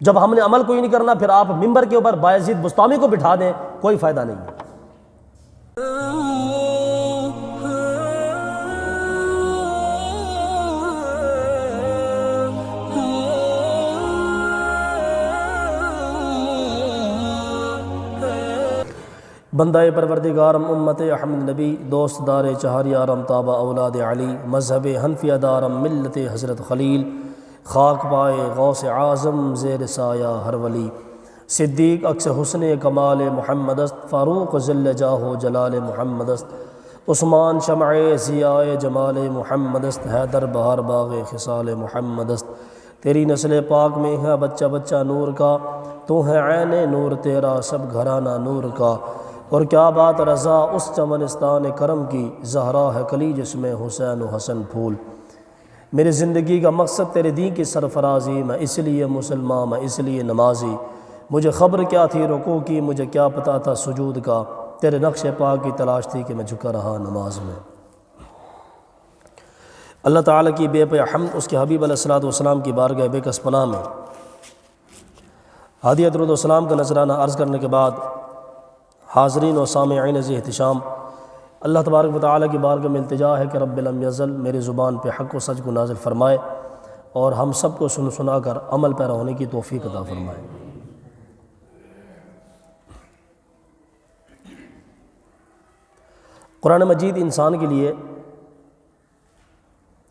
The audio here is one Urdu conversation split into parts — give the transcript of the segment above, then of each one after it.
جب ہم نے عمل کوئی نہیں کرنا، پھر آپ ممبر کے اوپر بایزید بسطامی کو بٹھا دیں، کوئی فائدہ نہیں ہے۔ بندہ پروردگارم امت احمد نبی، دوست دار چہار یارم تابع اولاد علی، مذہب حنفیہ دارم ملت حضرت خلیل، خاک پائے غوث اعظم زیر سایہ ہر ولی، صدیق اکس حسن کمال محمد است، فاروق ذل جاہ جلال محمد است، عثمان شمع ضیاء جمال محمد است، حیدر بہار باغ خصال محمد است۔ تیری نسل پاک میں ہے بچہ بچہ نور کا، تو ہے عین نور تیرا سب گھرانہ نور کا، اور کیا بات رضا اس چمنستان کرم کی، زہرا ہے کلی جس میں حسین و حسن پھول۔ میری زندگی کا مقصد تیرے دین کی سرفرازی، میں اس لیے مسلمان، میں اس لیے نمازی، مجھے خبر کیا تھی رکوع کی، مجھے کیا پتا تھا سجود کا، تیرے نقش پاک کی تلاش تھی کہ میں جھکا رہا نماز میں۔ اللہ تعالیٰ کی بے پناہ حمد، اس کے حبیب علیہ الصلوۃ والسلام کی بارگاہ بے کس پناہ میں ہدیہ درود و سلام کا نذرانہ عرض کرنے کے بعد، حاضرین و سامعین ذی احتشام، اللہ تبارک و تعالیٰ کی بارگاہ میں التجا ہے کہ رب لم یزل میری زبان پہ حق و سچ کو نازل فرمائے، اور ہم سب کو سن سنا کر عمل پیرا ہونے کی توفیق عطا فرمائے۔ قرآن مجید انسان کے لیے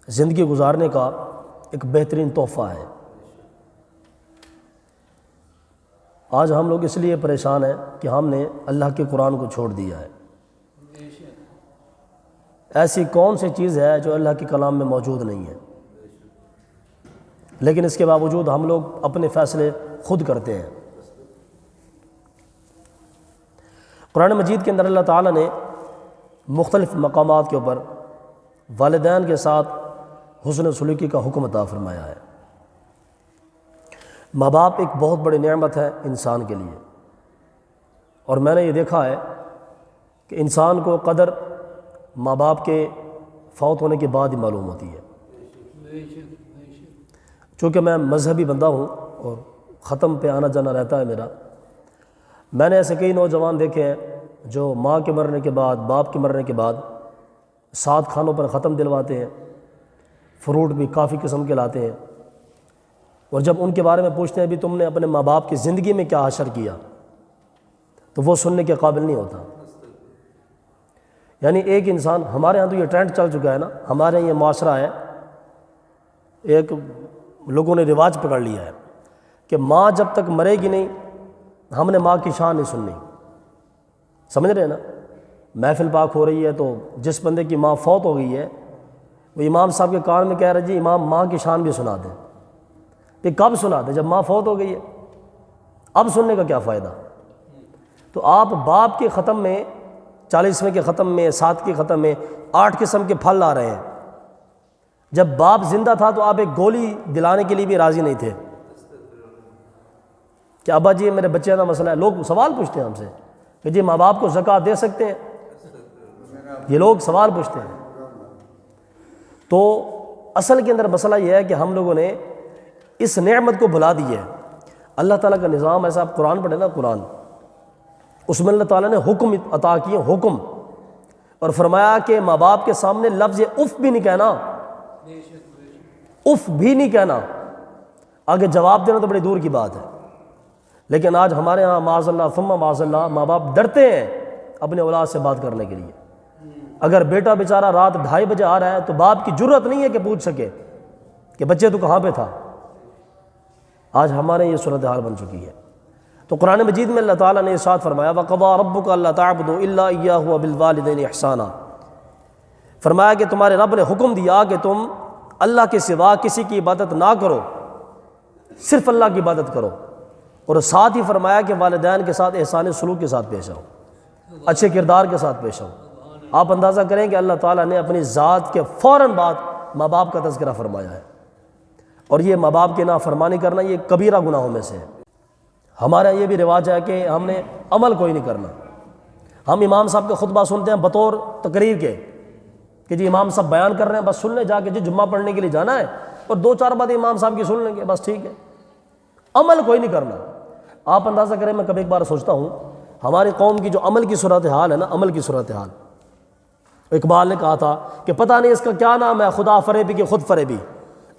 زندگی گزارنے کا ایک بہترین تحفہ ہے۔ آج ہم لوگ اس لیے پریشان ہیں کہ ہم نے اللہ کے قرآن کو چھوڑ دیا ہے۔ ایسی کون سی چیز ہے جو اللہ کے کلام میں موجود نہیں ہے، لیکن اس کے باوجود ہم لوگ اپنے فیصلے خود کرتے ہیں۔ قرآن مجید کے اندر اللہ تعالیٰ نے مختلف مقامات کے اوپر والدین کے ساتھ حسن سلوکی کا حکم عطا فرمایا ہے۔ ماں باپ ایک بہت بڑی نعمت ہے انسان کے لیے، اور میں نے یہ دیکھا ہے کہ انسان کو قدر ماں باپ کے فوت ہونے کے بعد ہی معلوم ہوتی ہے۔ چونکہ میں مذہبی بندہ ہوں اور ختم پہ آنا جانا رہتا ہے میرا، میں نے ایسے کئی نوجوان دیکھے ہیں جو ماں کے مرنے کے بعد، باپ کے مرنے کے بعد 7 کھانوں پر ختم دلواتے ہیں، فروٹ بھی کافی قسم کے لاتے ہیں، اور جب ان کے بارے میں پوچھتے ہیں بھی تم نے اپنے ماں باپ کی زندگی میں کیا حشر کیا، تو وہ سننے کے قابل نہیں ہوتا۔ یعنی ایک انسان، ہمارے ہاں تو یہ ٹرینڈ چل چکا ہے نا، ہمارے یہاں یہ معاشرہ ہے، ایک لوگوں نے رواج پکڑ لیا ہے کہ ماں جب تک مرے گی نہیں ہم نے ماں کی شان نہیں سننی۔ سمجھ رہے ہیں نا؟ محفل پاک ہو رہی ہے تو جس بندے کی ماں فوت ہو گئی ہے وہ امام صاحب کے کان میں کہہ رہے جی امام ماں کی شان بھی سنا دیں۔ کہ کب سنا دیں؟ جب ماں فوت ہو گئی ہے، اب سننے کا کیا فائدہ؟ تو آپ باپ کے ختم میں، 40ویں کے ختم میں، 7 کے ختم میں 8 قسم کے پھل لا رہے ہیں۔ جب باپ زندہ تھا تو آپ ایک گولی دلانے کے لیے بھی راضی نہیں تھے کہ ابا جی میرے بچے کا مسئلہ ہے۔ لوگ سوال پوچھتے ہیں ہم سے کہ جی ماں باپ کو زکوٰۃ دے سکتے ہیں؟ یہ لوگ سوال پوچھتے ہیں۔ تو اصل کے اندر مسئلہ یہ ہے کہ ہم لوگوں نے اس نعمت کو بھلا دی ہے۔ اللہ تعالیٰ کا نظام ایسا، آپ قرآن پڑھیں نا، قرآن اس میں اللہ تعالیٰ نے حکم عطا کیے، حکم، اور فرمایا کہ ماں باپ کے سامنے لفظ اف بھی نہیں کہنا، اف بھی نہیں کہنا، آگے جواب دینا تو بڑی دور کی بات ہے۔ لیکن آج ہمارے ہاں معاذ اللہ ثم معاذ اللہ ماں باپ ڈرتے ہیں اپنے اولاد سے بات کرنے کے لیے۔ اگر بیٹا بیچارہ رات 2:30 بجے آ رہا ہے تو باپ کی جرت نہیں ہے کہ پوچھ سکے کہ بچے تو کہاں پہ تھا۔ آج ہمارے یہ صورتحال بن چکی ہے۔ تو قرآن مجید میں اللہ تعالیٰ نے ارشاد فرمایا وَقَضَىٰ رَبُّكَ أَلَّا تَعْبُدُوا إِلَّا إِيَّاهُ وَبِالْوَالِدَيْنِ إِحْسَانًا، فرمایا کہ تمہارے رب نے حکم دیا کہ تم اللہ کے سوا کسی کی عبادت نہ کرو، صرف اللہ کی عبادت کرو، اور ساتھ ہی فرمایا کہ والدین کے ساتھ احسان سلوک کے ساتھ پیش آؤ، اچھے کردار کے ساتھ پیش آؤ۔ آپ اندازہ کریں کہ اللہ تعالیٰ نے اپنی ذات کے فوراً بعد ماں باپ کا تذکرہ فرمایا ہے، اور یہ ماں باپ کے نافرمانی کرنا یہ کبیرہ گناہوں میں سے ہے۔ ہمارا یہ بھی رواج ہے کہ ہم نے عمل کوئی نہیں کرنا۔ ہم امام صاحب کا خطبہ سنتے ہیں بطور تقریر کے کہ جی امام صاحب بیان کر رہے ہیں، بس سن لیں جا کے، جی جمعہ پڑھنے کے لیے جانا ہے اور 2-4 باتیں امام صاحب کی سن لیں گے، بس ٹھیک ہے۔ عمل کوئی نہیں کرنا۔ آپ اندازہ کریں، میں کبھی ایک بار سوچتا ہوں ہماری قوم کی جو عمل کی صورتحال ہے نا، عمل کی صورتحال، اقبال نے کہا تھا کہ پتہ نہیں اس کا کیا نام ہے، خدا فریبی کہ خود فریبی،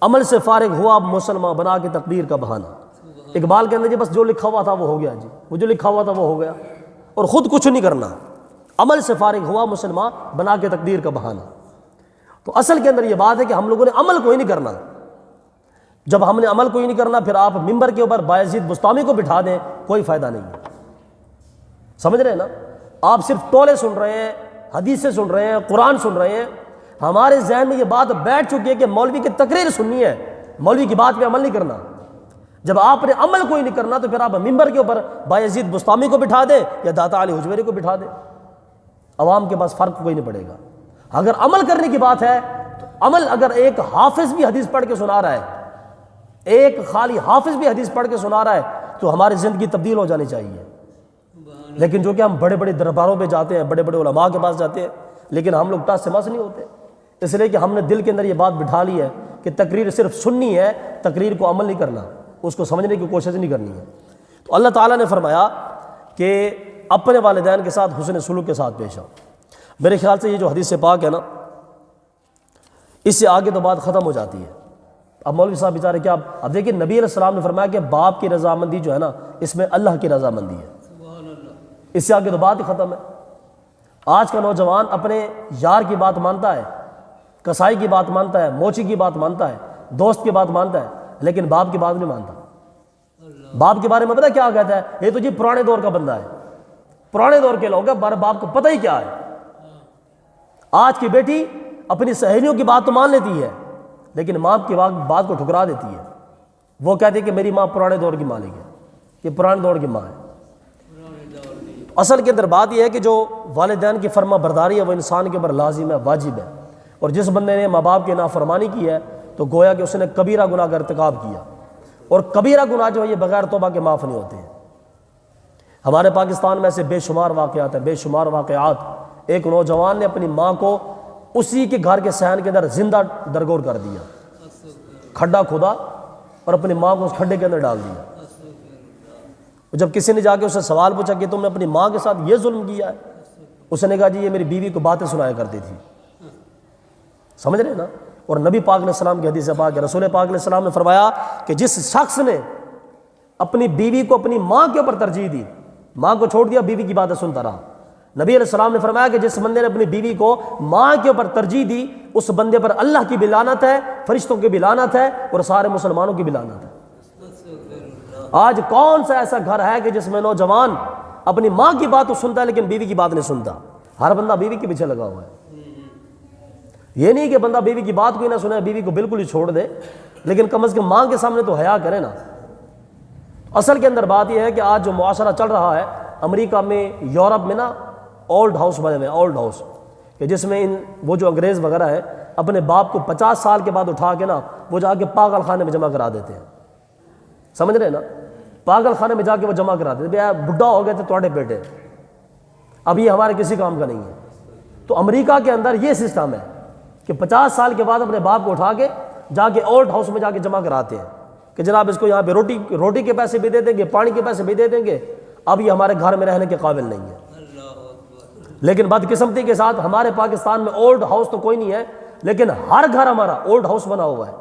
عمل سے فارغ ہوا مسلمان بنا کے تقدیر کا بہانہ۔ اقبال کہتے ہیں جی بس جو لکھا ہوا تھا وہ ہو گیا، جی وہ جو لکھا ہوا تھا وہ ہو گیا، اور خود کچھ نہیں کرنا، عمل سے فارغ ہوا مسلمان بنا کے تقدیر کا بہانہ۔ تو اصل کے اندر یہ بات ہے کہ ہم لوگوں نے عمل کوئی نہیں کرنا۔ جب ہم نے عمل کوئی نہیں کرنا، پھر آپ ممبر کے اوپر بایزید بستامی کو بٹھا دیں، کوئی فائدہ نہیں ہے۔ سمجھ رہے ہیں نا؟ آپ صرف ٹولے سن رہے ہیں، حدیثیں سن رہے ہیں، قرآن سن رہے ہیں، ہمارے ذہن میں یہ بات بیٹھ چکی ہے کہ مولوی کی تقریر سننی ہے، مولوی کی بات پہ عمل نہیں کرنا۔ جب آپ نے عمل کوئی نہیں کرنا تو پھر آپ ممبر کے اوپر بایزید بستامی کو بٹھا دیں یا داتا علی حجویری کو بٹھا دیں، عوام کے پاس فرق کوئی نہیں پڑے گا۔ اگر عمل کرنے کی بات ہے تو عمل، اگر ایک حافظ بھی حدیث پڑھ کے سنا رہا ہے، ایک خالی حافظ بھی حدیث پڑھ کے سنا رہا ہے، تو ہماری زندگی تبدیل ہو جانی چاہیے۔ لیکن جو کہ ہم بڑے بڑے درباروں پہ جاتے ہیں، بڑے بڑے علماء کے پاس جاتے ہیں، لیکن ہم لوگ ٹس سے مس نہیں ہوتے، اس لیے کہ ہم نے دل کے اندر یہ بات بٹھا لی ہے کہ تقریر صرف سننی ہے، تقریر کو عمل نہیں کرنا، اس کو سمجھنے کی کوشش نہیں کرنی ہے۔ تو اللہ تعالیٰ نے فرمایا کہ اپنے والدین کے ساتھ حسن سلوک کے ساتھ پیش آؤ۔ میرے خیال سے یہ جو حدیث پاک ہے نا، اس سے آگے تو بات ختم ہو جاتی ہے۔ اب مولوی صاحب بیچارے کیا، اب دیکھیں نبی علیہ السلام نے فرمایا کہ باپ کی رضامندی جو ہے نا، اس میں اللہ کی رضامندی ہے، اس سے آگے تو بات ہی ختم ہے۔ آج کا نوجوان اپنے یار کی بات مانتا ہے، کسائی کی بات مانتا ہے، موچی کی بات مانتا ہے، دوست کی بات مانتا ہے، لیکن باپ کی بات نہیں مانتا۔ باپ کے بارے میں پتہ کیا کہتا ہے؟ یہ تو جی پرانے دور کا بندہ ہے، پرانے دور کے لوگ ہیں، باپ کو پتہ ہی کیا ہے۔ آج کی بیٹی اپنی سہیلیوں کی بات تو مان لیتی ہے، لیکن ماں کی بات کو ٹھکرا دیتی ہے۔ وہ کہتی ہے کہ میری ماں پرانے دور کی مالک ہے، یہ پرانے دور کی ماں ہے۔ اصل کے اندر بات یہ ہے کہ جو والدین کی فرما برداری ہے وہ انسان کے اوپر لازم ہے، واجب ہے، اور جس بندے نے ماں باپ کی نافرمانی کی ہے تو گویا کہ اس نے کبیرہ گناہ کا ارتکاب کیا، اور کبیرہ گناہ جو ہے یہ بغیر توبہ کے معاف نہیں ہوتے ہیں۔ ہمارے پاکستان میں ایسے بے شمار واقعات ہیں، بے شمار واقعات۔ ایک نوجوان نے اپنی ماں کو اسی کے گھر کے صحن کے اندر زندہ درگور کر دیا، کھڈا کھودا اور اپنی ماں کو اس کھڈے کے اندر ڈال دیا۔ جب کسی نے جا کے اس سے سوال پوچھا کہ تم نے اپنی ماں کے ساتھ یہ ظلم کیا ہے، اس نے کہا جی یہ میری بیوی کو باتیں سنایا کرتی تھی۔ سمجھ رہے ہیں نا؟ اور نبی پاک علیہ السلام کی حدیث پاک ہے، رسول پاک علیہ السلام نے فرمایا کہ جس شخص نے اپنی بیوی کو اپنی ماں کے اوپر ترجیح دی، ماں کو چھوڑ دیا، بیوی کی باتیں سنتا رہا، نبی علیہ السلام نے فرمایا کہ جس بندے نے اپنی بیوی کو ماں کے اوپر ترجیح دی، اس بندے پر اللہ کی بھی لعنت ہے، فرشتوں کی بھی لعنت ہے، اور سارے مسلمانوں کی بھی لعنت ہے۔ آج کون سا ایسا گھر ہے کہ جس میں نوجوان اپنی ماں کی بات تو سنتا ہے لیکن بیوی کی بات نہیں سنتا؟ ہر بندہ بیوی کے پیچھے لگا ہوا ہے۔ یہ نہیں کہ بندہ بیوی کی بات کوئی نہ سنے، بیوی کو بالکل ہی چھوڑ دے، لیکن کم از کم ماں کے سامنے تو حیا کرے نا۔ اصل کے اندر بات یہ ہے کہ آج جو معاشرہ چل رہا ہے امریکہ میں، یورپ میں نا، اولڈ ہاؤس بنے ہوئے، اولڈ ہاؤس، کہ جس میں وہ جو انگریز وغیرہ ہے اپنے باپ کو 50 سال کے بعد اٹھا کے نا وہ جا کے پاگل خانے میں جمع کرا دیتے ہیں۔ سمجھ رہے ہیں نا؟ پاگل خانے میں جا کے وہ جمع کرا دیتے ہیں، بڈھا ہو گئے تھے تھوڑے بیٹے، اب یہ ہمارے کسی کام کا نہیں ہے۔ تو امریکہ کے اندر یہ سسٹم ہے کہ 50 سال کے بعد اپنے باپ کو اٹھا کے جا کے اولڈ ہاؤس میں جا کے جمع کراتے ہیں کہ جناب اس کو یہاں پہ روٹی کے پیسے بھی دے دیں گے، پانی کے پیسے بھی دے دیں گے، اب یہ ہمارے گھر میں رہنے کے قابل نہیں ہے۔ لیکن بدقسمتی کے ساتھ ہمارے پاکستان میں اولڈ ہاؤس تو کوئی نہیں ہے، لیکن ہر گھر ہمارا اولڈ ہاؤس بنا ہوا ہے۔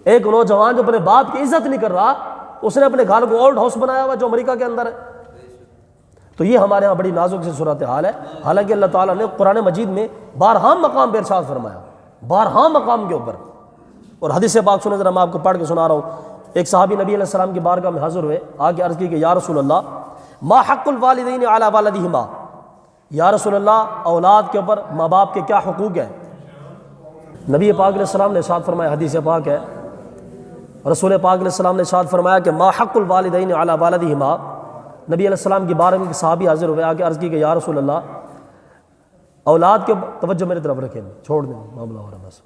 ایک نوجوان جو اپنے باپ کی عزت نہیں کر رہا، اس نے اپنے گھر کو اولڈ ہاؤس بنایا ہوا جو امریکہ کے اندر ہے۔ تو یہ ہمارے ہاں بڑی نازک سی صورتحال ہے، حالانکہ اللہ تعالیٰ نے قرآن مجید میں بارہا مقام پہ ارشاد فرمایا، بارہا مقام کے اوپر۔ اور حدیث پاک سنیں ذرا، میں آپ کو پڑھ کے سنا رہا ہوں۔ ایک صحابی نبی علیہ السلام کی بارگاہ میں حاضر ہوئے، آگے عرض کی کہ یا رسول اللہ ما حق الوالدین علی ولدہما، یا رسول اللہ اولاد کے اوپر ماں باپ کے کیا حقوق ہیں؟ نبی پاک علیہ السلام نے ارشاد فرمایا، حدیث پاک ہے، رسول پاک علیہ السلام نے ارشاد فرمایا کہ ما حق الوالدین علی ولدہما۔ نبی علیہ السلام کی بارگاہ میں صحابی حاضر ہوئے، آگے عرض کی کہ یا رسول اللہ اولاد کے توجہ میری طرف رکھیں، چھوڑ دیں معاملہ ہو رہا بس۔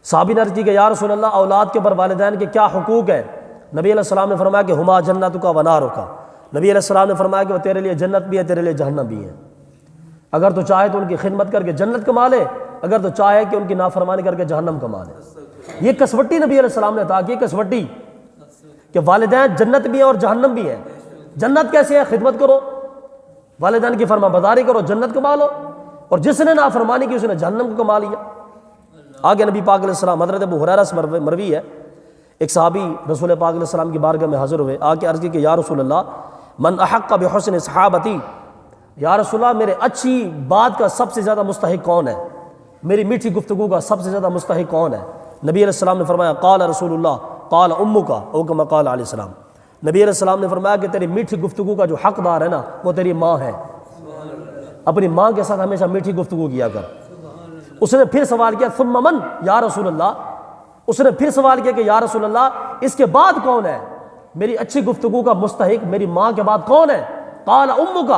صحابی نے عرض کی کہ یا رسول اللہ اولاد کے اوپر والدین کے کیا حقوق ہیں؟ نبی علیہ السلام نے فرمایا کہ ہما جنتک و نارک۔ نبی علیہ السلام نے فرمایا کہ وہ تیرے لیے جنت بھی ہے، تیرے لیے جہنم بھی ہے۔ اگر تو چاہے تو ان کی خدمت کر کے جنت کما لے، اگر تو چاہے کہ ان کی نافرمانی کر کے جہنم کما لے۔ یہ کسوٹی نبی علیہ السلام نے عطا کی، کسوٹی کہ والدین جنت بھی ہیں اور جہنم بھی ہیں۔ جنت کیسے ہے؟ خدمت کرو، والدین کی فرما برداری کرو، جنت کما لو، اور جس نے نافرمانی کی اس نے جہنم کو کما لیا۔ آگے نبی پاک علیہ السلام، حضرت ابو ہریرہ سے مروی ہے، ایک صحابی رسول پاک علیہ السلام کی بارگاہ میں حاضر ہوئے، آ کے عرض کی کہ یا رسول اللہ من احق بحسن صحابتی، یا رسول اللہ میرے اچھی بات کا سب سے زیادہ مستحق کون ہے، میری میٹھی گفتگو کا سب سے زیادہ مستحق کون ہے؟ نبی علیہ السلام نے فرمایا قال رسول اللہ قال امک او کما قال علیہ السلام، نبی علیہ السلام نے فرمایا کہ تیری میٹھی گفتگو کا جو حقدار ہے نا وہ تیری ماں ہے، اپنی ماں کے ساتھ ہمیشہ میٹھی گفتگو کیا کر۔ اس نے پھر سوال کیا ثم من یا رسول اللہ، اس نے پھر سوال کیا کہ یا رسول اللہ اس کے بعد کون ہے میری اچھی گفتگو کا مستحق، میری ماں کے بعد کون ہے؟ قال امک،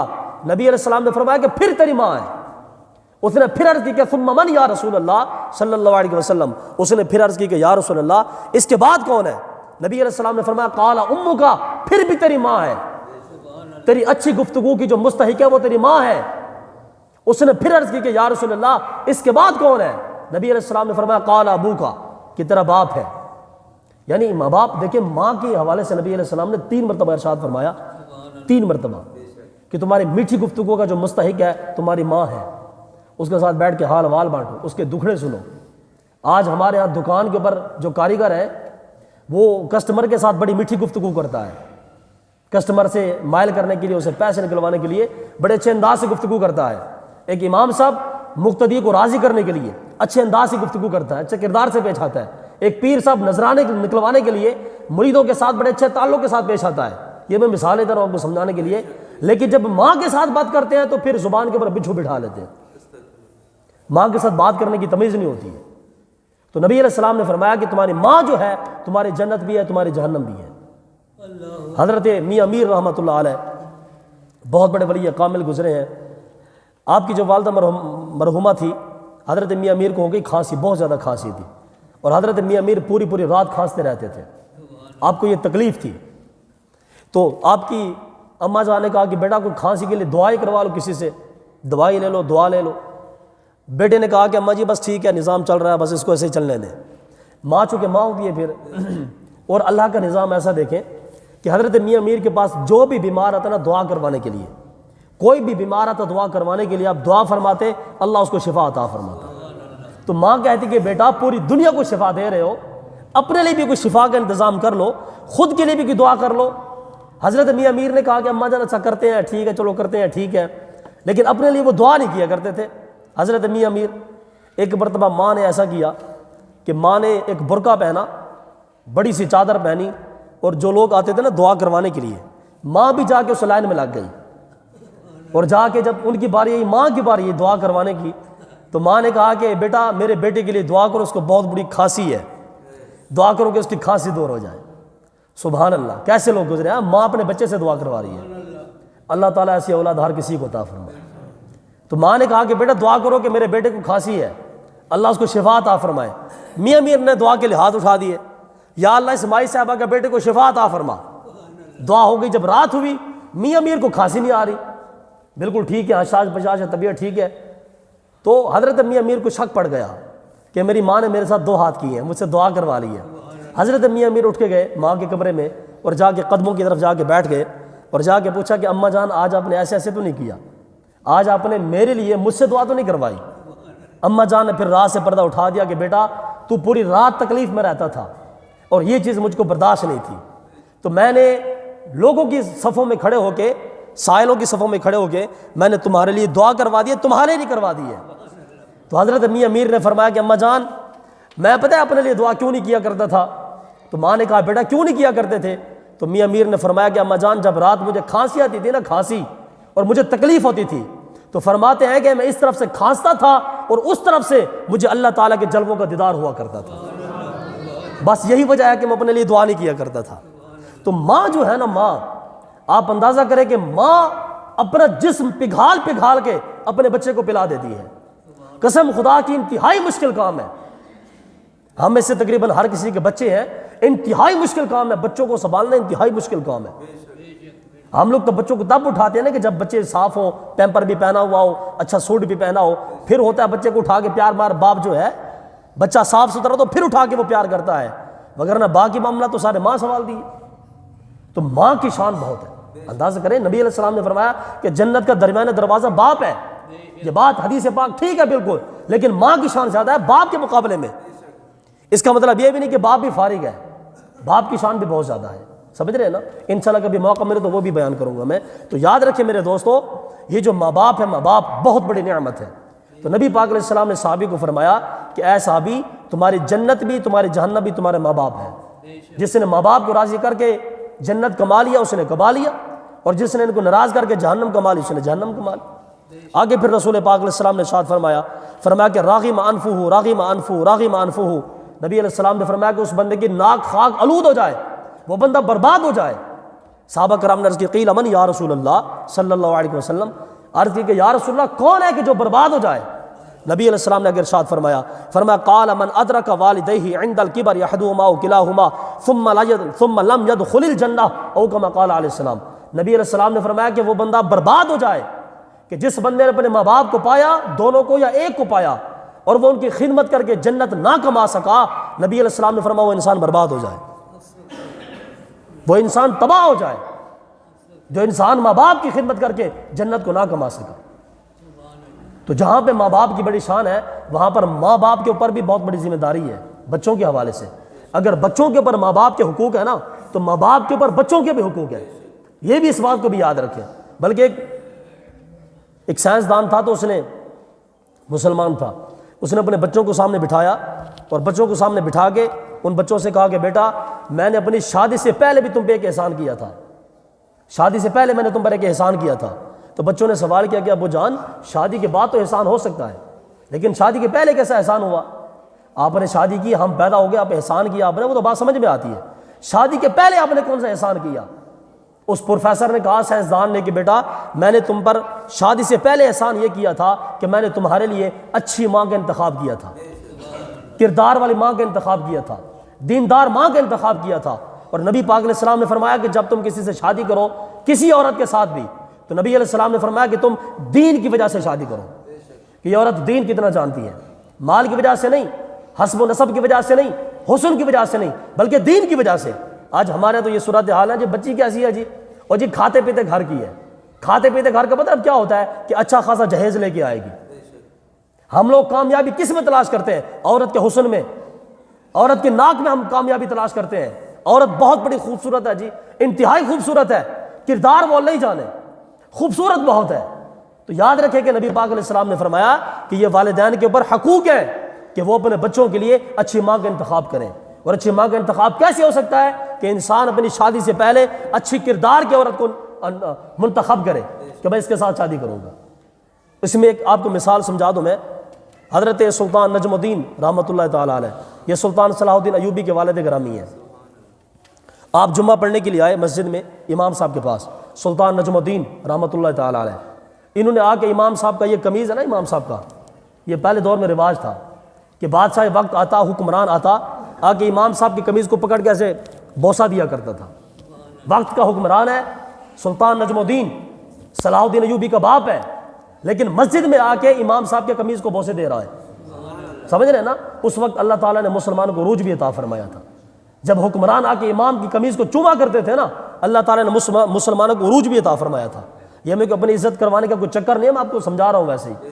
نبی علیہ السلام نے فرمایا کہ پھر تیری ماں ہے۔ اس نے پھر عرض کی کہ ثم من یا رسول اللہ صلی اللہ علیہ وسلم، اس نے پھر عرض کی کہ یا رسول اللہ اس کے بعد کون ہے؟ نبی علیہ السلام نے فرمایا قال امک، پھر بھی تیری ماں ہے، تیری اچھی گفتگو کی جو مستحق ہے وہ تیری ماں ہے۔ اس نے پھر عرض کی کہ یا رسول اللہ اس کے بعد کون ہے؟ نبی علیہ السلام نے فرمایا قال ابوک، کہ تیرا باپ ہے۔ یعنی ماں باپ، دیکھیں ماں کے حوالے سے نبی علیہ السلام نے 3 مرتبہ ارشاد فرمایا، 3 مرتبہ کہ تمہاری میٹھی گفتگو کا جو مستحق ہے تمہاری ماں ہے، اس کے ساتھ بیٹھ کے حال حوال بانٹو، اس کے دکھڑے سنو۔ آج ہمارے ہاں دکان کے اوپر جو کاریگر ہے وہ کسٹمر کے ساتھ بڑی میٹھی گفتگو کرتا ہے، کسٹمر سے مائل کرنے کے لیے، اسے پیسے نکلوانے کے لیے بڑے اچھے انداز سے گفتگو کرتا ہے۔ ایک امام صاحب مقتدی کو راضی کرنے کے لیے اچھے انداز سے گفتگو کرتا ہے، اچھے کردار سے پیش آتا ہے۔ ایک پیر صاحب نذرانے نکلوانے کے لیے مریدوں کے ساتھ بڑے اچھے تعلق کے ساتھ پیش آتا ہے۔ یہ میں مثالیں دے رہا ہوں آپ کو سمجھانے کے لیے، لیکن جب ماں کے ساتھ بات کرتے ہیں تو پھر زبان کے اوپر بچھو بٹھا لیتے ہیں، ماں کے ساتھ بات کرنے کی تمیز نہیں ہوتی ہے۔ تو نبی علیہ السلام نے فرمایا کہ تمہاری ماں جو ہے تمہاری جنت بھی ہے، تمہاری جہنم بھی ہے۔ حضرت میاں میر رحمۃ اللہ علیہ بہت بڑے ولی کامل گزرے ہیں۔ آپ کی جو والدہ مرحومہ تھی، حضرت میاں میر کو ہو گئی کھانسی، بہت زیادہ کھانسی تھی، اور حضرت میاں میر پوری رات کھانستے رہتے تھے، آپ کو یہ تکلیف تھی۔ تو آپ کی اماں جان نے کہا کہ بیٹا کوئی کھانسی کے لیے دعائی کروا لو، کسی سے دوائی لے لو، دعا لے لو۔ بیٹے نے کہا کہ اماں جی بس ٹھیک ہے، نظام چل رہا ہے، بس اس کو ایسے ہی چلنے دیں۔ ماں چونکہ ماں ہوتی ہے پھر، اور اللہ کا نظام ایسا دیکھیں کہ حضرت میاں میر کے پاس جو بھی بیمار آتا نا دعا کروانے کے لیے، کوئی بھی بیمار آتا دعا کروانے کے لیے آپ دعا فرماتے، اللہ اس کو شفا عطا فرماتا۔ تو ماں کہتی کہ بیٹا پوری دنیا کو شفا دے رہے ہو، اپنے لیے بھی کوئی شفا کا انتظام کر لو، خود کے لیے بھی کوئی دعا کر لو۔ حضرت میاں میر نے کہا کہ اماں جان اچھا کرتے ہیں، ٹھیک ہے چلو کرتے ہیں، ٹھیک ہے، لیکن اپنے لیے وہ دعا نہیں کیا کرتے تھے۔ حضرت میاں میر ایک مرتبہ ماں نے ایسا کیا کہ ماں نے ایک برقع پہنا، بڑی سی چادر پہنی، اور جو لوگ آتے تھے نا دعا کروانے کے لیے، ماں بھی جا کے اس لائن میں لگ گئی، اور جا کے جب ان کی باری آئی، ماں کی باری آئی دعا کروانے کی، تو ماں نے کہا کہ بیٹا میرے بیٹے کے لیے دعا کرو، اس کو بہت بڑی کھانسی ہے، دعا کرو کہ اس کی کھانسی دور ہو جائے۔ سبحان اللہ، کیسے لوگ گزرے ہیں، ماں اپنے بچے سے دعا کروا رہی ہے۔ اللہ تعالیٰ ایسی اولاد ہر کسی کو عطا فرمائے۔ تو ماں نے کہا کہ بیٹا دعا کرو کہ میرے بیٹے کو کھانسی ہے، اللہ اس کو شفا عطا فرمائے۔ میاں میر نے دعا کے لیے ہاتھ اٹھا دیے، یا اللہ اس مائی صاحبہ کے بیٹے کو شفا عطا فرما۔ دعا ہو گئی، جب رات ہوئی میاں میر کو کھانسی نہیں آ رہی، بالکل ٹھیک ہے، حشاش بشاش ہے، طبیعت ٹھیک ہے۔ تو حضرت میاں میر کو شک پڑ گیا کہ میری ماں نے میرے ساتھ 2 ہاتھ کیے ہیں، مجھ سے دعا کروا لی ہے۔ حضرت میاں میر اٹھ کے گئے ماں کے کمرے میں، اور جا کے قدموں کی طرف جا کے بیٹھ گئے، اور جا کے پوچھا کہ اماں جان آج آپ نے ایسے ایسے تو نہیں کیا، آج آپ نے میرے لیے مجھ سے دعا تو نہیں کروائی؟ اماں جان نے پھر رات سے پردہ اٹھا دیا کہ بیٹا تو پوری رات تکلیف میں رہتا تھا، اور یہ چیز مجھ کو برداشت نہیں تھی، تو میں نے لوگوں کی صفوں میں کھڑے ہو کے، سائلوں کی صفوں میں کھڑے ہو کے میں نے تمہارے لیے دعا کروا دی ہے، تمہارے نہیں کروا دی ہے۔ تو حضرت میاں میر نے فرمایا کہ اماں جان میں پتہ ہے اپنے لیے دعا کیوں نہیں کیا کرتا تھا؟ تو ماں نے کہا بیٹا کیوں نہیں کیا کرتے تھے؟ تو میاں میر نے فرمایا کہ اماں جان جب رات مجھے کھانسی آتی تھی نا، کھانسی، اور مجھے تکلیف ہوتی تھی، تو فرماتے ہیں کہ میں اس طرف سے کھانستا تھا اور اس طرف سے مجھے اللہ تعالیٰ کے جلووں کا دیدار ہوا کرتا تھا، بس یہی وجہ ہے کہ میں اپنے لیے دعا نہیں کیا کرتا تھا۔ تو ماں جو ہے نا، ماں، آپ اندازہ کریں کہ ماں اپنا جسم پگھال پگھال کے اپنے بچے کو پلا دیتی ہے، قسم خدا کی انتہائی مشکل کام ہے۔ ہم میں سے تقریباً ہر کسی کے بچے ہیں، انتہائی مشکل کام ہے، بچوں کو سنبھالنا انتہائی مشکل کام ہے۔ ہم لوگ تو بچوں کو تب اٹھاتے ہیں نا کہ جب بچے صاف ہوں، پیمپر بھی پہنا ہوا ہو، اچھا سوٹ بھی پہنا ہو، پھر ہوتا ہے بچے کو اٹھا کے پیار مار، باپ جو ہے بچہ صاف ستھرا تو پھر اٹھا کے وہ پیار کرتا ہے، وگرنہ باقی معاملہ تو سارے ماں سنبھال دی۔ تو ماں کی شان بہت ہے. اندازہ کریں نبی علیہ السلام نے فرمایا کہ جنت کا درمیانہ دروازہ باپ ہے. یہ بات حدیث پاک ٹھیک ہے بالکل, لیکن ماں کی شان زیادہ ہے باپ کے مقابلے میں. اس کا مطلب یہ بھی نہیں کہ باپ بھی فارغ ہے, باپ کی شان بھی بہت زیادہ ہے. سمجھ رہے ہیں نا؟ انشاءاللہ کبھی موقع ملے تو وہ بھی بیان کروں گا میں. تو یاد رکھیں میرے دوستو, یہ جو ماں باپ ہے, ماں باپ بہت بڑی نعمت ہے. تو نبی پاک علیہ السلام نے صحابی کو فرمایا کہ اے صحابی, تمہاری جنت بھی تمہاری جہنم بھی تمہارے ماں باپ ہے. جس نے ماں باپ کو راضی کر کے جنت کما لیا اس نے کما لیا, اور جس نے ان کو ناراض کر کے جہنم کما لی اس نے جہنم کما لی. آگے پھر رسول پاک علیہ السلام نے ارشاد فرمایا کہ راغم انفہ راغم انفہ راغم انفہ. نبی علیہ السلام نے فرمایا کہ اس بندے کی ناک خاک آلود ہو جائے, وہ بندہ برباد ہو جائے. صحابہ کرام نے عرض کی قیل من یا رسول اللہ صلی اللہ علیہ وسلم, عرض کی کہ یا رسول اللہ کون ہے کہ جو برباد ہو جائے؟ نبی علیہ السلام نے اگر ارشاد فرمایا قال من ادرک والدیہ عند الکبر احدہما او کلاہما ثم لم يدخل الجنہ او کما قال علیہ السلام. نبی علیہ السلام نے فرمایا کہ وہ بندہ برباد ہو جائے کہ جس بندے نے اپنے ماں باپ کو پایا, دونوں کو یا ایک کو پایا, اور وہ ان کی خدمت کر کے جنت نہ کما سکا. نبی علیہ السلام نے فرمایا وہ انسان برباد ہو جائے, وہ انسان تباہ ہو جائے جو انسان ماں باپ کی خدمت کر کے جنت کو نہ کما سکا. تو جہاں پہ ماں باپ کی بڑی شان ہے وہاں پر ماں باپ کے اوپر بھی بہت بڑی ذمہ داری ہے بچوں کے حوالے سے. اگر بچوں کے اوپر ماں باپ کے حقوق ہے نا, تو ماں باپ کے اوپر بچوں کے بھی حقوق ہیں. یہ بھی اس بات کو بھی یاد رکھیں. بلکہ ایک سائنسدان تھا, تو اس نے مسلمان تھا, اس نے اپنے بچوں کو سامنے بٹھایا اور بچوں کو سامنے بٹھا کے ان بچوں سے کہا کہ بیٹا میں نے اپنی شادی سے پہلے بھی تم پہ ایک احسان کیا تھا, شادی سے پہلے میں نے تم پر ایک احسان کیا تھا. تو بچوں نے سوال کیا کہ ابو جان شادی کے بعد تو احسان ہو سکتا ہے, لیکن شادی کے پہلے کیسا احسان ہوا؟ آپ نے شادی کی, ہم پیدا ہو گئے, آپ احسان کیا آپ نے, وہ تو بات سمجھ میں آتی ہے. شادی کے پہلے آپ نے کون سا احسان کیا؟ اس پروفیسر نے کہا, سائنسدان نے, کہ بیٹا میں نے تم پر شادی سے پہلے احسان یہ کیا تھا کہ میں نے تمہارے لیے اچھی ماں کا انتخاب کیا تھا, کردار والی ماں کا انتخاب کیا تھا, دیندار ماں کا انتخاب کیا تھا. اور نبی پاک علیہ السلام نے فرمایا کہ جب تم کسی سے شادی کرو, کسی عورت کے ساتھ بھی, تو نبی علیہ السلام نے فرمایا کہ تم دین کی وجہ سے شادی کرو. کہ یہ عورت دین کتنا جانتی ہے, مال کی وجہ سے نہیں, حسب و نسب کی وجہ سے نہیں, حسن کی وجہ سے نہیں, بلکہ دین کی وجہ سے. آج ہمارے تو یہ صورت حال ہے, جی بچی کیسی ہے جی, اور جی کھاتے پیتے گھر کی ہے. کھاتے پیتے گھر کا مطلب کیا ہوتا ہے کہ اچھا خاصا جہیز لے کے آئے گی. ہم لوگ کامیابی کس میں تلاش کرتے ہیں؟ عورت کے حسن میں, عورت کے ناک میں ہم کامیابی تلاش کرتے ہیں. عورت بہت بڑی خوبصورت ہے جی, انتہائی خوبصورت ہے, کردار وہ اللہ ہی جانے, خوبصورت بہت ہے. تو یاد رکھیں کہ نبی پاک علیہ السلام نے فرمایا کہ یہ والدین کے اوپر حقوق ہے کہ وہ اپنے بچوں کے لیے اچھی ماں کا انتخاب کریں. اور اچھی ماں کا انتخاب کیسے ہو سکتا ہے؟ کہ انسان اپنی شادی سے پہلے اچھی کردار کی عورت کو منتخب کرے کہ میں اس کے ساتھ شادی کروں گا. اس میں ایک آپ کو مثال سمجھا دوں میں. حضرت سلطان نجم الدین رحمۃ اللہ تعالیٰ علیہ, یہ سلطان صلاح الدین ایوبی کے والد گرامی ہیں. آپ جمعہ پڑھنے کے لیے آئے مسجد میں امام صاحب کے پاس, سلطان نجم الدین رحمۃ اللہ تعالیٰ علیہ. انہوں نے آ کے امام صاحب کا یہ قمیض ہے نا, امام صاحب کا یہ پہلے دور میں رواج تھا کہ بادشاہ وقت آتا, حکمران آتا, آ کے امام صاحب کی قمیض کو پکڑ کے ایسے بوسہ دیا کرتا تھا. وقت کا حکمران ہے, سلطان نجم الدین صلاح الدین ایوبی کا باپ ہے, لیکن مسجد میں آ کے امام صاحب کے قمیض کو بوسے دے رہا ہے. سمجھ رہے ہیں نا؟ اس وقت اللہ تعالیٰ نے مسلمانوں کو عروج بھی عطا فرمایا تھا. جب حکمران آ کے امام کی قمیض کو چوما کرتے تھے نا, اللہ تعالیٰ نے مسلمانوں کو عروج بھی عطا فرمایا تھا. یہ میں اپنی عزت کروانے کا کوئی چکر نہیں ہے, میں آپ کو سمجھا رہا ہوں ویسے ہی.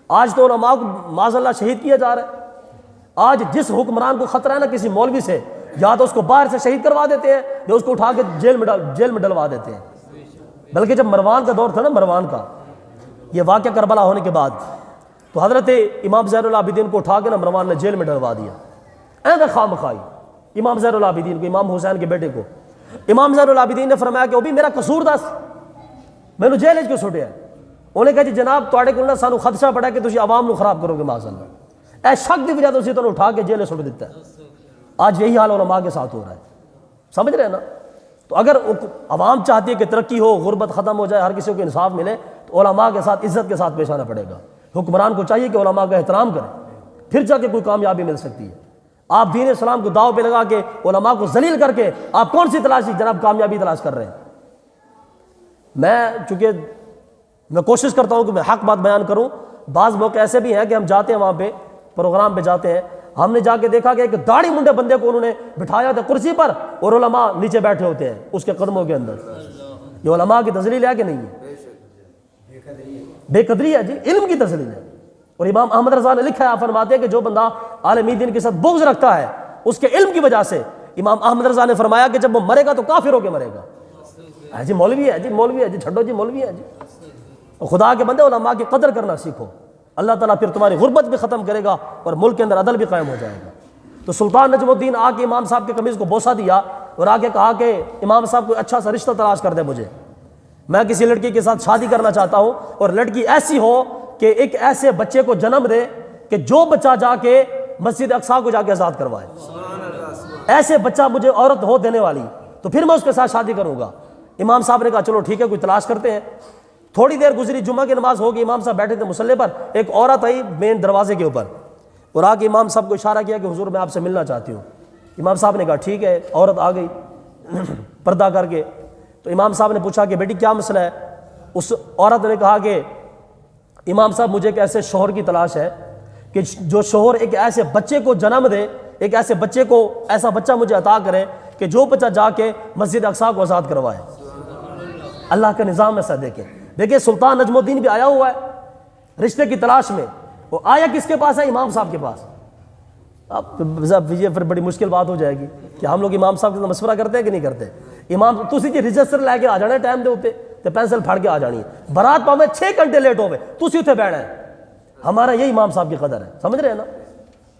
آج تو علماء کو معاذ اللہ شہید کیا جا رہا ہے. آج جس حکمران کو خطرہ ہے نا کسی مولوی سے, یا تو اس کو باہر سے شہید کروا دیتے ہیں یا اس کو اٹھا کے جیل میں ڈلوا دیتے ہیں. بلکہ جب مروان کا دور تھا نا, مروان کا یہ واقعہ کربلا ہونے کے بعد, تو حضرت امام زین العابدین کو اٹھا کے نا مروان نے جیل میں ڈلوا دیا. ایسا خواہ مخواہی امام زین العابدین کو, امام حسین کے بیٹے کو. امام زین العابدین نے فرمایا کہ وہ بھی میرا قصور دس, میں نے جیل کیوں چھوٹیا. انہوں نے کہا جی جناب تواڈے کول سانو خدشہ پڑا کہ تسی عوام نو خراب کرو گے معاذ اللہ. اے شک دی وجہ تو اسی تانوں اٹھا کے جیل چھوڑ دیتا ہے. آج یہی حال علماء کے ساتھ ہو رہا ہے. سمجھ رہے ہیں نا؟ تو اگر عوام چاہتی ہے کہ ترقی ہو, غربت ختم ہو جائے, ہر کسی کو انصاف ملے, تو علماء کے ساتھ عزت کے ساتھ پیش آنا پڑے گا. حکمران کو چاہیے کہ علماء کا احترام کریں, پھر جا کے کوئی کامیابی مل سکتی ہے. آپ دین اسلام کو داؤ پہ لگا کے علماء کو ذلیل کر کے آپ کون سی تلاشی جناب کامیابی تلاش کر رہے ہیں؟ چونکہ میں کوشش کرتا ہوں کہ میں حق بات بیان کروں. بعض موقع ایسے بھی ہیں کہ ہم جاتے ہیں وہاں پہ پروگرام پہ جاتے ہیں, ہم نے جا کے دیکھا کہ ایک داڑھی منڈے بندے کو انہوں نے بٹھایا تھا کرسی پر اور علماء نیچے بیٹھے ہوتے ہیں اس کے قدموں کے اندر. یہ علماء کی تذلیل ہے کہ نہیں ہے؟ بے قدری ہے جی، علم کی تذلیل ہے. اور امام احمد رضا نے لکھا ہے، آپ فرماتے ہیں کہ جو بندہ عالم دین کے ساتھ بغض رکھتا ہے اس کے علم کی وجہ سے، امام احمد رضا نے فرمایا کہ جب وہ مرے گا تو کافر ہو کے مرے گا. جی مولوی ہے جی، مولوی ہے جی، چھڈو جی مولوی ہے جی. خدا کے بندے علماء کی قدر کرنا سیکھو، اللہ تعالیٰ پھر تمہاری غربت بھی ختم کرے گا اور ملک کے اندر عدل بھی قائم ہو جائے گا. تو سلطان نجم الدین آ کے امام صاحب کے قمیض کو بوسہ دیا اور آ کے کہا کہ امام صاحب کوئی اچھا سا رشتہ تلاش کر دے مجھے، میں کسی لڑکی کے ساتھ شادی کرنا چاہتا ہوں، اور لڑکی ایسی ہو کہ ایک ایسے بچے کو جنم دے کہ جو بچہ جا کے مسجد اقصیٰ کو جا کے آزاد کروائے. ایسے بچہ مجھے عورت ہو دینے والی، تو پھر میں اس کے ساتھ شادی کروں گا. امام صاحب نے کہا چلو ٹھیک ہے، کوئی تلاش کرتے ہیں. تھوڑی دیر گزری، جمعہ کی نماز ہوگی، امام صاحب بیٹھے تھے مصلی پر، ایک عورت آئی مین دروازے کے اوپر اور آ کے امام صاحب کو اشارہ کیا کہ حضور میں آپ سے ملنا چاہتی ہوں. امام صاحب نے کہا ٹھیک ہے. عورت آ گئی پردہ کر کے. تو امام صاحب نے پوچھا کہ بیٹی کیا مسئلہ ہے؟ اس عورت نے کہا کہ امام صاحب مجھے ایک ایسے شوہر کی تلاش ہے کہ جو شوہر ایک ایسے بچے کو جنم دے، ایک ایسے بچے کو، ایسا بچہ مجھے عطا کرے کہ جو بچہ جا کے مسجد اقصیٰ کو آزاد کروائے. اللہ کا نظام ایسا دیکھیں سلطان نجم الدین بھی آیا ہوا ہے رشتے کی تلاش میں. وہ آیا کس کے پاس ہے؟ امام صاحب کے پاس. اب یہ پھر بڑی مشکل بات ہو جائے گی کہ ہم لوگ امام صاحب کے ساتھ مشورہ کرتے ہیں کہ نہیں کرتے. امام تسی جی رجسٹر لے کے آ جانا ٹائم دے ہوتے تے پینسل پھڑ کے آ جانی ہے. برات پاویں 6 گھنٹے لیٹ ہوئے تسی اتنے بیٹھنا ہے. ہمارا یہی امام صاحب کی قدر ہے، سمجھ رہے ہیں نا.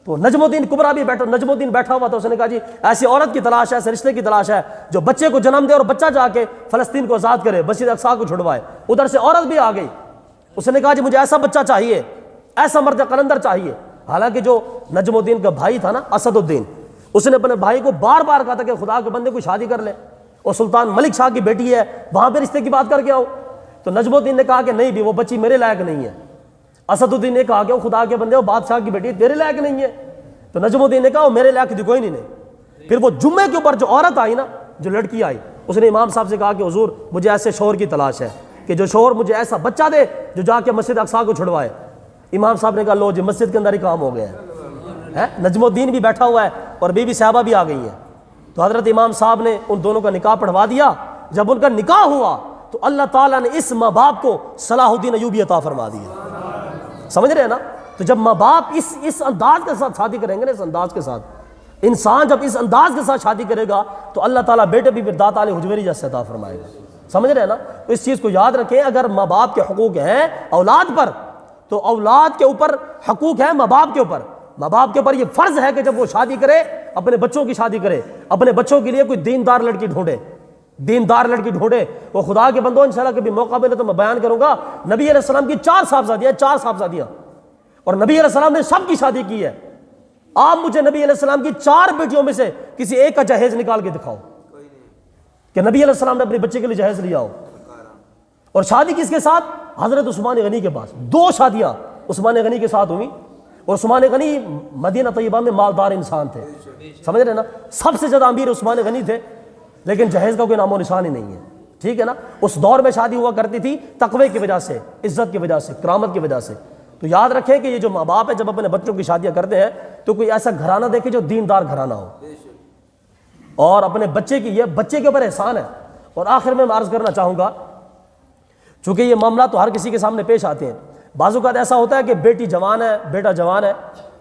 تو نجم الدین کبرا بھی بیٹھا، نجم الدین بیٹھا ہوا تھا. اس نے کہا جی ایسی عورت کی تلاش ہے، ایسے رشتے کی تلاش ہے جو بچے کو جنم دے اور بچہ جا کے فلسطین کو آزاد کرے، مسجد اقصیٰ کو چھڑوائے. ادھر سے عورت بھی آ گئی. اس نے کہا جی مجھے ایسا بچہ چاہیے، ایسا مرد قلندر چاہیے. حالانکہ جو نجم الدین کا بھائی تھا نا اسد الدین، اس نے اپنے بھائی کو بار بار کہا تھا کہ خدا کے بندے کو شادی کر لے، اور سلطان ملک شاہ کی بیٹی ہے وہاں پہ رشتے کی بات کر کے آؤ. تو نجم الدین نے کہا کہ نہیں بھی وہ بچی میرے لائق نہیں ہے. اسد الدین نے کہا کہ وہ خدا کے بندے وہ بادشاہ کی بیٹی تیرے لائق نہیں ہے. تو نجم الدین نے کہا وہ میرے لائق کوئی نہیں. پھر وہ جمعے کے اوپر جو عورت آئی نا، جو لڑکی آئی، اس نے امام صاحب سے کہا کہ حضور مجھے ایسے شوہر کی تلاش ہے کہ جو شوہر مجھے ایسا بچہ دے جو جا کے مسجد اقصیٰ کو چھڑوائے. امام صاحب نے کہا لو جی مسجد کے اندر ہی کام ہو گیا ہے. نجم الدین بھی بیٹھا ہوا ہے اور بی بی صاحبہ بھی آ گئی ہیں. تو حضرت امام صاحب نے ان دونوں کا نکاح پڑھوا دیا. جب ان کا نکاح ہوا تو اللہ تعالیٰ نے اس ماں باپ کو صلاح الدین ایوبی عطا فرما دیا. سمجھ رہے ہیں نا. تو جب ماں باپ اس انداز کے ساتھ شادی کریں گے نا، اس انداز کے ساتھ، انسان جب اس انداز کے ساتھ شادی کرے گا تو اللہ تعالیٰ بیٹے بھی داتا علی حجویری جیسے عطا فرمائے گا. سمجھ رہے ہیں نا. تو اس چیز کو یاد رکھیں، اگر ماں باپ کے حقوق ہیں اولاد پر تو اولاد کے اوپر حقوق ہیں ماں باپ کے اوپر. ماں باپ کے اوپر یہ فرض ہے کہ جب وہ شادی کرے اپنے بچوں کی شادی کرے، اپنے بچوں کے لیے کوئی دیندار لڑکی ڈھونڈے، دیندار لڑکی ڈھونڈے. وہ خدا کے بندوں انشاءاللہ کبھی موقع ملے تو میں بیان کروں گا. نبی علیہ السلام کی 4 صاحبزادیاں، 4 صاحبزادیاں، اور نبی علیہ السلام نے سب کی شادی کی ہے. آپ مجھے نبی علیہ السلام کی 4 بیٹیوں میں سے کسی ایک کا جہیز نکال کے دکھاؤ کہ نبی علیہ السلام نے اپنے بچے کے لیے جہیز لیا ہو. اور شادی کس کے ساتھ؟ حضرت عثمان غنی کے پاس 2 شادیاں عثمان غنی کے ساتھ ہوئی. اور عثمان غنی مدینہ طیبہ میں مالدار انسان تھے. سمجھ رہے ہیں نا. سب سے زیادہ امیر عثمان غنی تھے، لیکن جہیز کا کوئی نام و نشان ہی نہیں ہے. ٹھیک ہے نا. اس دور میں شادی ہوا کرتی تھی تقوی کی وجہ سے، عزت کی وجہ سے، کرامت کی وجہ سے. تو یاد رکھیں کہ یہ جو ماں باپ ہے جب اپنے بچوں کی شادیاں کرتے ہیں تو کوئی ایسا گھرانہ دیکھے جو دیندار گھرانہ ہو، اور اپنے بچے کی، یہ بچے کے اوپر احسان ہے. اور آخر میں عرض کرنا چاہوں گا، چونکہ یہ معاملہ تو ہر کسی کے سامنے پیش آتے ہیں. بعض اوقات ایسا ہوتا ہے کہ بیٹی جوان ہے، بیٹا جوان ہے،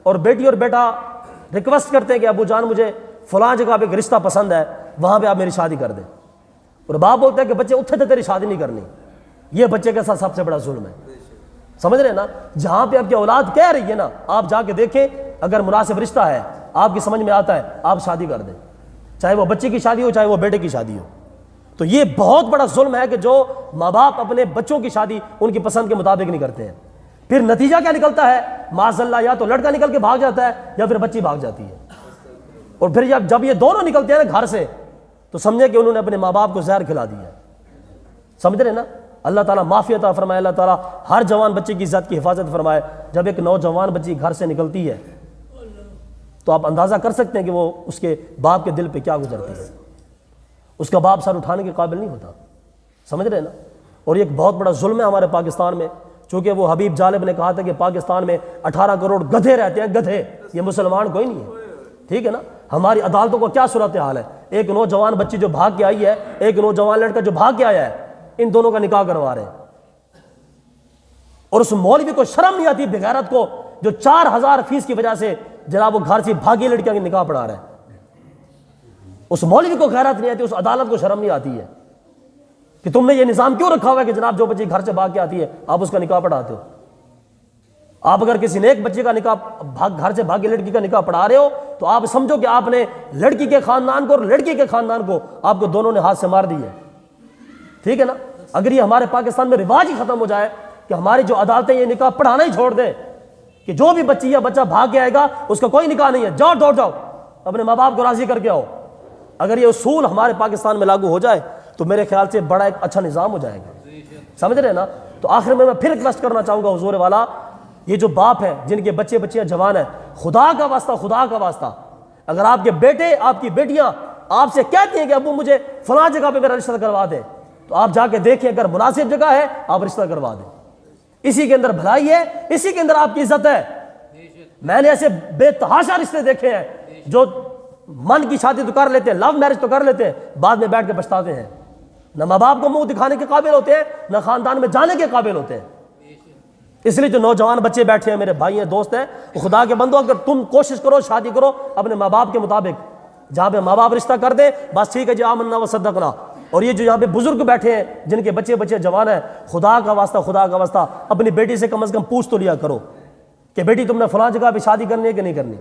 اور بیٹی اور بیٹا ریکویسٹ کرتے ہیں کہ ابو جان مجھے فلاں جگہ پہ ایک رشتہ پسند ہے، وہاں پہ آپ میری شادی کر دیں. اور باپ بولتا ہے کہ بچے اتھے تیری شادی نہیں کرنی. یہ بچے کے ساتھ سب سے بڑا ظلم ہے. سمجھ رہے ہیں نا. جہاں پہ آپ کی اولاد کہہ رہی ہے نا، آپ جا کے دیکھیں، اگر مناسب رشتہ ہے آپ کی سمجھ میں آتا ہے آپ شادی کر دیں، چاہے وہ بچے کی شادی ہو چاہے وہ بیٹے کی شادی ہو. تو یہ بہت بڑا ظلم ہے کہ جو ماں باپ اپنے بچوں کی شادی ان کی پسند کے مطابق نہیں کرتے ہیں. پھر نتیجہ کیا نکلتا ہے؟ معاذ اللہ یا تو لڑکا نکل کے بھاگ جاتا ہے یا پھر بچی بھاگ جاتی ہے. اور پھر جب یہ دونوں نکلتے ہیں نا گھر سے تو سمجھے کہ انہوں نے اپنے ماں باپ کو زہر کھلا دیا. سمجھ رہے ہیں نا. اللہ تعالیٰ معافی عطا فرمائے، اللہ تعالیٰ ہر جوان بچے کی عزت کی حفاظت فرمائے. جب ایک نوجوان بچی گھر سے نکلتی ہے تو آپ اندازہ کر سکتے ہیں کہ وہ اس کے باپ کے دل پہ کیا گزرتی ہے. اس کا باپ سر اٹھانے کے قابل نہیں ہوتا. سمجھ رہے ہیں نا. اور یہ ایک بہت بڑا ظلم ہے ہمارے پاکستان میں چونکہ وہ حبیب جالب نے کہا تھا کہ پاکستان میں 18 کروڑ گدھے رہتے ہیں، گدھے، یہ مسلمان کوئی نہیں ہے، ٹھیک ہے نا. ہماری عدالتوں کو کیا صورتحال ہے، ایک نوجوان بچی جو بھاگ کے آئی ہے، ایک نوجوان لڑکا جو بھاگ کے آیا ہے، ان دونوں کا نکاح کروا رہے ہیں. اور اس مولوی کو شرم نہیں آتی بغیرت کو جو 4000 فیس کی وجہ سے جناب وہ گھر سے بھاگی لڑکیاں کے نکاح پڑھا رہے ہیں. اس مولوی کو غیرت نہیں آتی، اس عدالت کو شرم نہیں آتی ہے کہ تم نے یہ نظام کیوں رکھا ہوا ہے کہ جناب جو بچی گھر سے بھاگ کے آتی ہے آپ اس کا نکاح پڑھاتے ہو. آپ اگر کسی نیک بچے کا نکاح گھر سے بھاگی لڑکی کا نکاح پڑھا رہے ہو تو آپ سمجھو کہ آپ نے لڑکی کے خاندان کو اور لڑکی کے خاندان کو آپ کو دونوں نے ہاتھ سے مار دی ہے، ٹھیک ہے نا. اگر یہ ہمارے پاکستان میں رواج ہی ختم ہو جائے کہ ہماری جو عدالتیں یہ نکاح پڑھانا ہی چھوڑ دیں کہ جو بھی بچی یا بچہ بھاگ کے آئے گا اس کا کوئی نکاح نہیں ہے، جاؤ دوڑ جاؤ اپنے ماں باپ کو راضی کر کے آؤ. اگر یہ اصول ہمارے پاکستان میں لاگو ہو جائے تو میرے خیال سے بڑا ایک اچھا نظام ہو جائے گا، سمجھ رہے ہیں نا. تو آخر میں پھر ریکویسٹ کرنا چاہوں گا حضور والا، یہ جو باپ ہیں جن کے بچے بچیاں جوان ہیں، خدا کا واسطہ، خدا کا واسطہ، اگر آپ کے بیٹے آپ کی بیٹیاں آپ سے کہتی ہیں کہ ابو مجھے فلاں جگہ پہ میرا رشتہ کروا دیں، تو آپ جا کے دیکھیں اگر مناسب جگہ ہے آپ رشتہ کروا دیں. اسی کے اندر بھلائی ہے، اسی کے اندر آپ کی عزت ہے. میں نے ایسے بے تحاشا رشتے دیکھے ہیں جو من کی شادی تو کر لیتے ہیں، لو میرج تو کر لیتے ہیں، بعد میں بیٹھ کے پچھتاتے ہیں، نہ ماں باپ کو منہ دکھانے کے قابل ہوتے ہیں نہ خاندان میں جانے کے قابل ہوتے ہیں. اس لیے جو نوجوان بچے بیٹھے ہیں، میرے بھائی ہیں، دوست ہیں، خدا کے بندو، اگر تم کوشش کرو شادی کرو اپنے ماں باپ کے مطابق، جہاں پہ ماں باپ رشتہ کر دیں بس ٹھیک ہے جی، آمنا و صدقنا. اور یہ جو یہاں پہ بزرگ بیٹھے ہیں جن کے بچے بچے جوان ہیں، خدا کا واسطہ، خدا کا واسطہ اپنی بیٹی سے کم از کم پوچھ تو لیا کرو کہ بیٹی تم نے فلاں جگہ پہ شادی کرنی ہے کہ نہیں کرنی.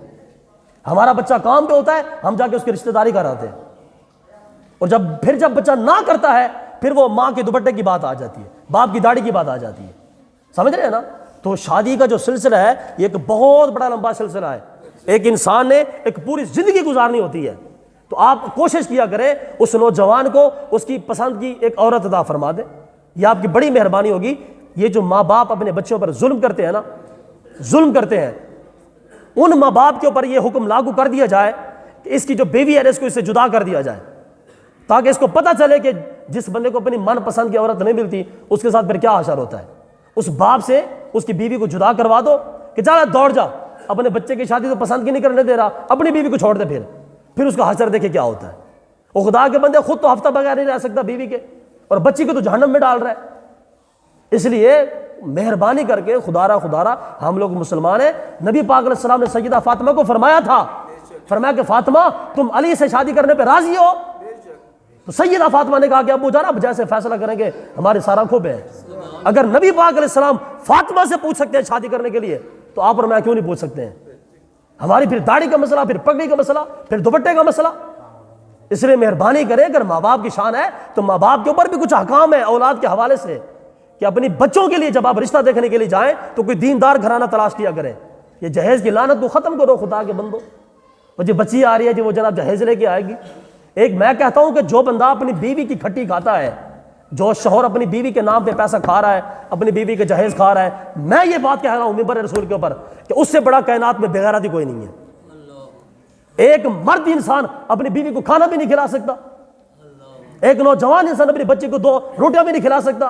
ہمارا بچہ کام پہ ہوتا ہے، ہم جا کے اس کی رشتہ داری کراتے ہیں، اور جب بچہ نہ کرتا ہے پھر وہ ماں کے دوپٹے کی بات آ جاتی ہے، باپ کی داڑھی کی بات آ جاتی ہے، سمجھ رہے ہیں نا. تو شادی کا جو سلسلہ ہے یہ ایک بہت بڑا لمبا سلسلہ ہے. ایک انسان نے ایک پوری زندگی گزارنی ہوتی ہے. تو آپ کوشش کیا کریں اس نوجوان کو اس کی پسند کی ایک عورت عطا فرما دیں، یہ آپ کی بڑی مہربانی ہوگی. یہ جو ماں باپ اپنے بچوں پر ظلم کرتے ہیں نا، ظلم کرتے ہیں، ان ماں باپ کے اوپر یہ حکم لاگو کر دیا جائے کہ اس کی جو بیوی ہے اس کو اس سے جدا کر دیا جائے، تاکہ اس کو پتہ چلے کہ جس بندے کو اپنی من پسند کی عورت نہیں ملتی اس کے ساتھ پھر کیا حشر ہوتا ہے. اس باپ سے اس کی بیوی کو جدا کروا دو کہ جا دوڑ جا، اپنے بچے کی شادی تو پسند کی نہیں کرنے دے رہا، اپنی بیوی کو چھوڑ دے، پھر اس کا حشر دیکھے کیا ہوتا ہے. وہ خدا کے بندے خود تو ہفتہ بغیر نہیں رہ سکتا بیوی کے، اور بچی کو تو جہنم میں ڈال رہا ہے. اس لیے مہربانی کر کے خدا را ہم لوگ مسلمان ہیں. نبی پاک علیہ السلام نے سیدہ فاطمہ کو فرمایا تھا، فرمایا کہ فاطمہ تم علی سے شادی کرنے پہ راضی ہو؟ تو سیدہ فاطمہ نے کہا کہ ابو جان اب جیسے فیصلہ کریں گے ہمارے سارا کھوب ہے. اگر نبی پاک علیہ السلام فاطمہ سے پوچھ سکتے ہیں شادی کرنے کے لیے تو آپ اور میں کیوں نہیں پوچھ سکتے ہیں؟ ہماری پھر داڑھی کا مسئلہ، پھر پگڑی کا مسئلہ، پھر دوپٹے کا مسئلہ. اس لیے مہربانی کریں، اگر ماں باپ کی شان ہے تو ماں باپ کے اوپر بھی کچھ احکام ہے اولاد کے حوالے سے کہ اپنی بچوں کے لیے جب آپ رشتہ دیکھنے کے لیے جائیں تو کوئی دیندار گھرانہ تلاش کیا کریں. یہ جہیز کی لعنت کو ختم کرو خدا کے بندو. وہ جو بچی آ رہی ہے جو وہ جناب جہیز لے کے آئے گی، ایک میں کہتا ہوں کہ جو بندہ اپنی بیوی کی کھٹی کھاتا ہے، جو شوہر اپنی بیوی کے نام پہ پیسہ کھا رہا ہے، اپنی بیوی کے جہیز کھا رہا ہے، میں یہ بات کہہ رہا ہوں منبر رسول کے اوپر کہ اس سے بڑا کائنات میں بغیرتی کوئی نہیں ہے. ایک مرد انسان اپنی بیوی کو کھانا بھی نہیں کھلا سکتا، ایک نوجوان انسان اپنی بچی کو 2 روٹیاں بھی نہیں کھلا سکتا،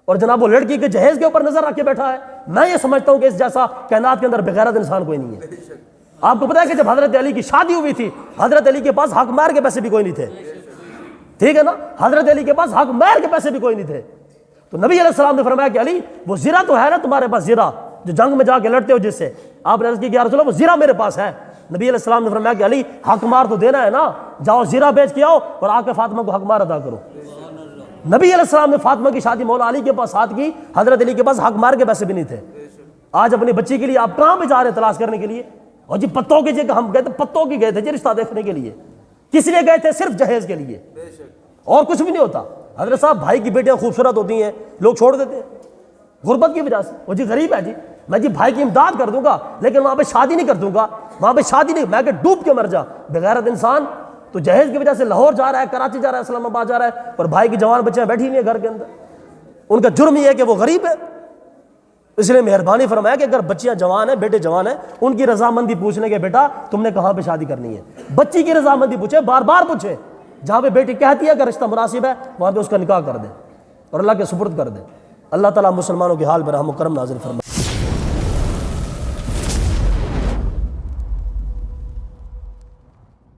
اور جناب وہ لڑکی کے جہیز کے اوپر نظر رکھ کے بیٹھا ہے. میں یہ سمجھتا ہوں کہ اس جیسا کائنات کے اندر بغیرت انسان کوئی نہیں ہے. آپ کو پتا ہے کہ جب حضرت علی کی شادی ہوئی تھی حضرت علی کے پاس حق مہر کے پیسے بھی کوئی نہیں تھے، ٹھیک ہے نا، حضرت علی کے پاس حق مہر کے پیسے بھی کوئی نہیں تھے. تو نبی علیہ السلام نے فرمایا کہ علی وہ زیرہ تو ہے نا تمہارے پاس، زیرہ جو جنگ میں جا کے لڑتے ہو جس سے، آپ نے عرض کی کہ یا رسول اللہ وہ زیرہ میرے پاس ہے. نبی علیہ السلام نے فرمایا کہ علی حق مار تو دینا ہے نا، جاؤ زیرہ بیچ کے آؤ اور آ کے فاطمہ کو حق مار ادا کرو. نبی علیہ السلام نے فاطمہ کی شادی مولا علی کے پاس ساتھ کی، حضرت علی کے پاس حق مار کے پیسے بھی نہیں تھے. آج اپنی بچی کے لیے آپ کہاں پہ جا رہے ہیں تلاش کرنے کے لیے؟ اور جی پتوں کی جگہ ہم گئے تھے، پتوں کی گئے تھے جی رشتہ دیکھنے کے لیے. کس لیے گئے تھے؟ صرف جہیز کے لیے، اور کچھ بھی نہیں ہوتا. حضرت صاحب بھائی کی بیٹیاں خوبصورت ہوتی ہیں، لوگ چھوڑ دیتے ہیں غربت کی وجہ سے. وہ جی غریب ہے جی، میں جی بھائی کی امداد کر دوں گا لیکن وہاں پہ شادی نہیں کر دوں گا، وہاں پہ شادی نہیں، میں کہ ڈوب کے مر جا. بغیرت انسان تو جہیز کی وجہ سے لاہور جا رہا ہے، کراچی جا رہا ہے، اسلام آباد جا رہا ہے، اور بھائی کی جوان بچیاں بیٹھی ہوئی ہیں گھر کے اندر. ان کا جرم یہ ہے کہ وہ غریب ہے. اس لیے مہربانی فرمایا کہ اگر بچیاں جوان ہیں، بیٹے جوان ہیں، ان کی رضامندی پوچھنے کے بیٹا تم نے کہاں پہ شادی کرنی ہے. بچی کی رضامندی پوچھے، بار بار پوچھے. جہاں پہ بیٹی کہتی ہے کہ رشتہ مناسب ہے وہاں پہ اس کا نکاح کر دے اور اللہ کے سپرد کر دے. اللہ تعالیٰ مسلمانوں کے حال پر رحم و کرم نازل فرمائے۔